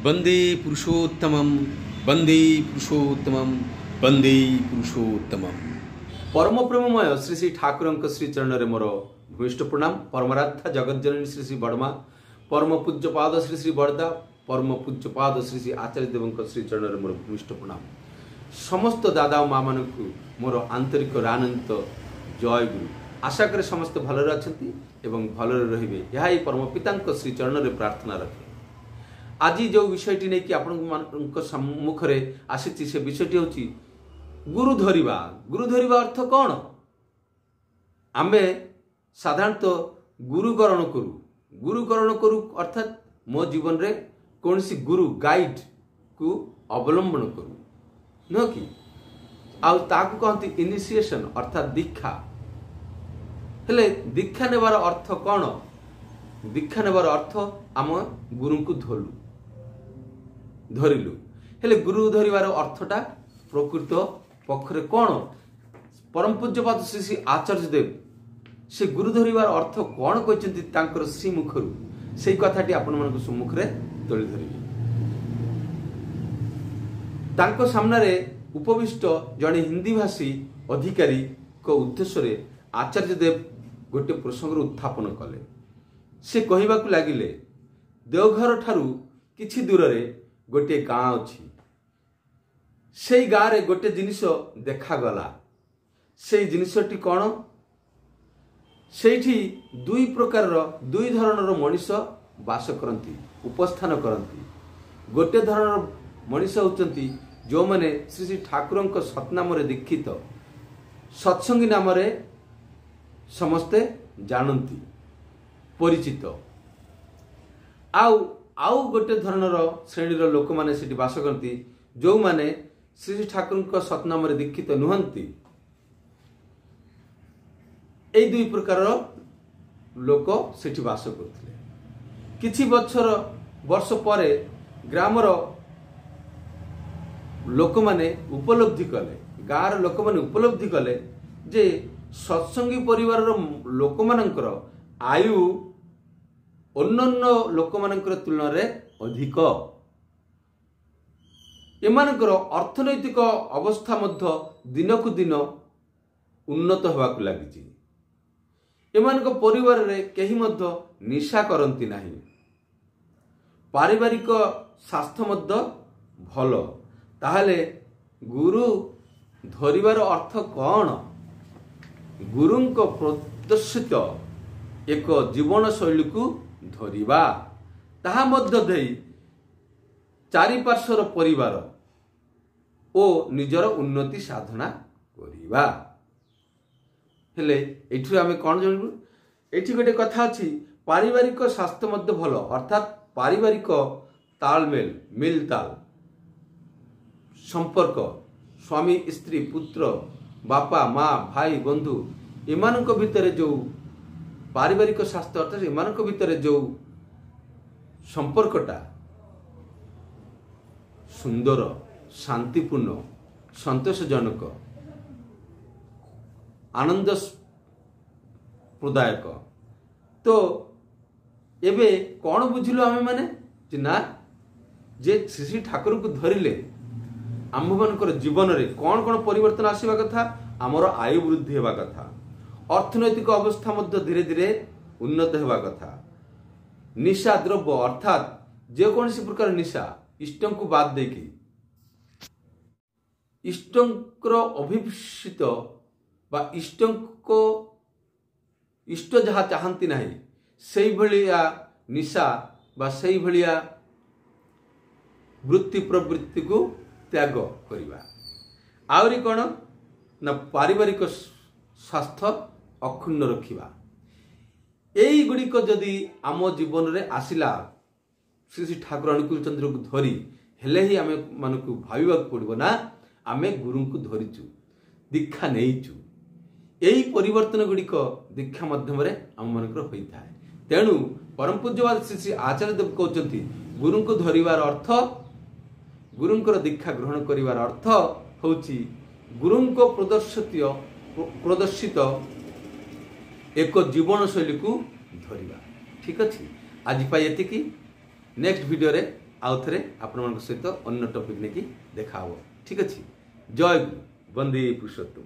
वंदे पुरुषोत्तमं वंदे पुरुषोत्तमं वंदे पुरुषोत्तमं। परम प्रेममय श्री श्री ठाकुर श्री चरण रे मोर भूमिष्ठ प्रणाम। परमराध्या जगज्जननी श्री श्री बड़मा, परम पूज्यपाद श्री श्री बड़दा, परम पूज्यपाद श्री श्री आचार्य देव श्री चरण रे मोर भूमिष्ठ प्रणाम। समस्त दादा और माँ मान मोर आंतरिक आनंदित जय गुरु। आशा करे समस्त भलरे अछंती एवं भलरे रहिबे, यही परम पिता श्री चरण रे प्रार्थना रखे। आज जो विषयटी नहीं कि आपण सम्मुख में आसी से विषयटी होची गुरु धरिबा। गुरु धरिबा अर्थ कौन? आमे साधारणतः गुरुकरण करू। गुरुकरण करू अर्थात मो जीवन रे कौन सी गुरु गाइड को अवलंबन करू न कि आउ ताकू कहती इनिशिएशन अर्थात दीक्षा। हेले दीक्षा नेबार अर्थ कौन? दीक्षा नेबार अर्थ आम गुरु को धरिलु। हेले गुरु धरिबार अर्थटा प्रकृत पक्षरे कौन? परम पूज्यपाद श्री श्री आचार्य देव से गुरु धरिबार अर्थ कौन कहते तांकर श्री मुखरु से कथाटी आपण मानक सम्मुख रे तोली धरिबे। तांको सामने उपविष्ट जड़े हिंदी भाषी अधिकारी को उद्देश्य रे आचार्य देव गोटे प्रसंग उत्थापन कले। से कहवाक लगिले देवघर ठारू किछि दूर रे गोटे गाँ अछि। से गाँ रे गोटे जिनिस देखागला। से जिनिसटी कौन? सेठी दुई प्रकार दुई धरणर मनीष बास करती, उपस्थान करती। गोटे धरणर मनीष होचंती जो माने श्री श्री ठाकुर सतनाम दीक्षित, सत्संगी नाम रे समस्ते जानती, परिचित। आउ गोटे धरणर श्रेणीर लोक माने सेठी बास करती जो माने श्री श्री ठाकुर सतनाम दीक्षित नुहंती। एई दुई प्रकार लोक सेठी बास करथिले। किछि वर्ष पर ग्रामर लोक माने उपलब्धि कले, गाँर लोक माने उपलब्धि कले जे सत्संगी परिवार लोक मानकर आयु अन्य लोक मानकर तुलना रे अधिक। एमानकर अर्थनैतिक अवस्था मध्य दिनकु दिन उन्नत होबाक लागिछि। एमानक परिवार रे केही मध्य निशा करंती नाही। पारिवारिक स्वास्थ्य मध्य भल। ताहले गुरु धरिबार अर्थ कौन? गुरुंको प्रदर्शित एक जीवन शैली को धरिबा, ताहा मध्य देई चारिपार्श्वर परिवार ओ निजर उन्नति साधना करिबा। हेले एठु आमे कोन जानबु? एठी गोटे कथा अछि, पारिवारिक स्वास्थ्य मध्य भल अर्थात पारिवारिक तालमेल मिलताल संपर्क, स्वामी स्त्री पुत्र बापा माँ भाई बंधु एमानक भितर जो पारिवारिक स्वास्थ्य अर्थात एमानक भितर जो संपर्कटा सुंदर, शांतिपूर्ण, संतोषजनक, आनंद प्रदायक। तो एबे कौन बुझिलु आमे माने जे ना जे श्री श्री ठाकुर को धरिले आम मानकर जीवन रे कौन कौन परिवर्तन आसीबा कथा? आमर आयु वृद्धि हेबा कथा, अर्थनैतिक अवस्था मध्य धीरे धीरे उन्नत हेबा कथा। निशा द्रव्य अर्थात जे कोनसी प्रकार निशा इष्ट को बाद देकी इष्टर अभिषित बा इष्ट को इष्ट जहाँ चाहती नहीं से भलिया निशा बा से भलिया वृत्ति प्रवृत्ति को त्याग करिबा। आउरी कौन ना पारिवारिक स्वास्थ्य अक्षुण्ण रखिबा। एई गुड़िक जदि आम जीवन रे आसिला श्री श्री ठाकुर अनुकूल चंद्र को धरी हेले ही आमे मानकु भाविबाक पड़िबो ना आमे गुरु को धरिचु, दीक्षा नेइचु। एई परिवर्तन गुड़िक दीक्षा माध्यम रे आम मानकर होइथाय। तेणु परम पूज्यवाद श्री श्री आचार्य देव कहउचंती गुरु को धरिबार अर्थ, गुरुंकर दीक्षा ग्रहण करिवार अर्थ होउची गुरुंको प्रदर्शित एक जीवन शैली को धरिबा। ठीक अछि, आज पाई एतिकी। नेक्स्ट वीडियो रे आउ थे आपण सहित अन्य टॉपिक नहीं देखा ठीक अच्छे। जय गुरु। वंदे पुरुषोत्तम।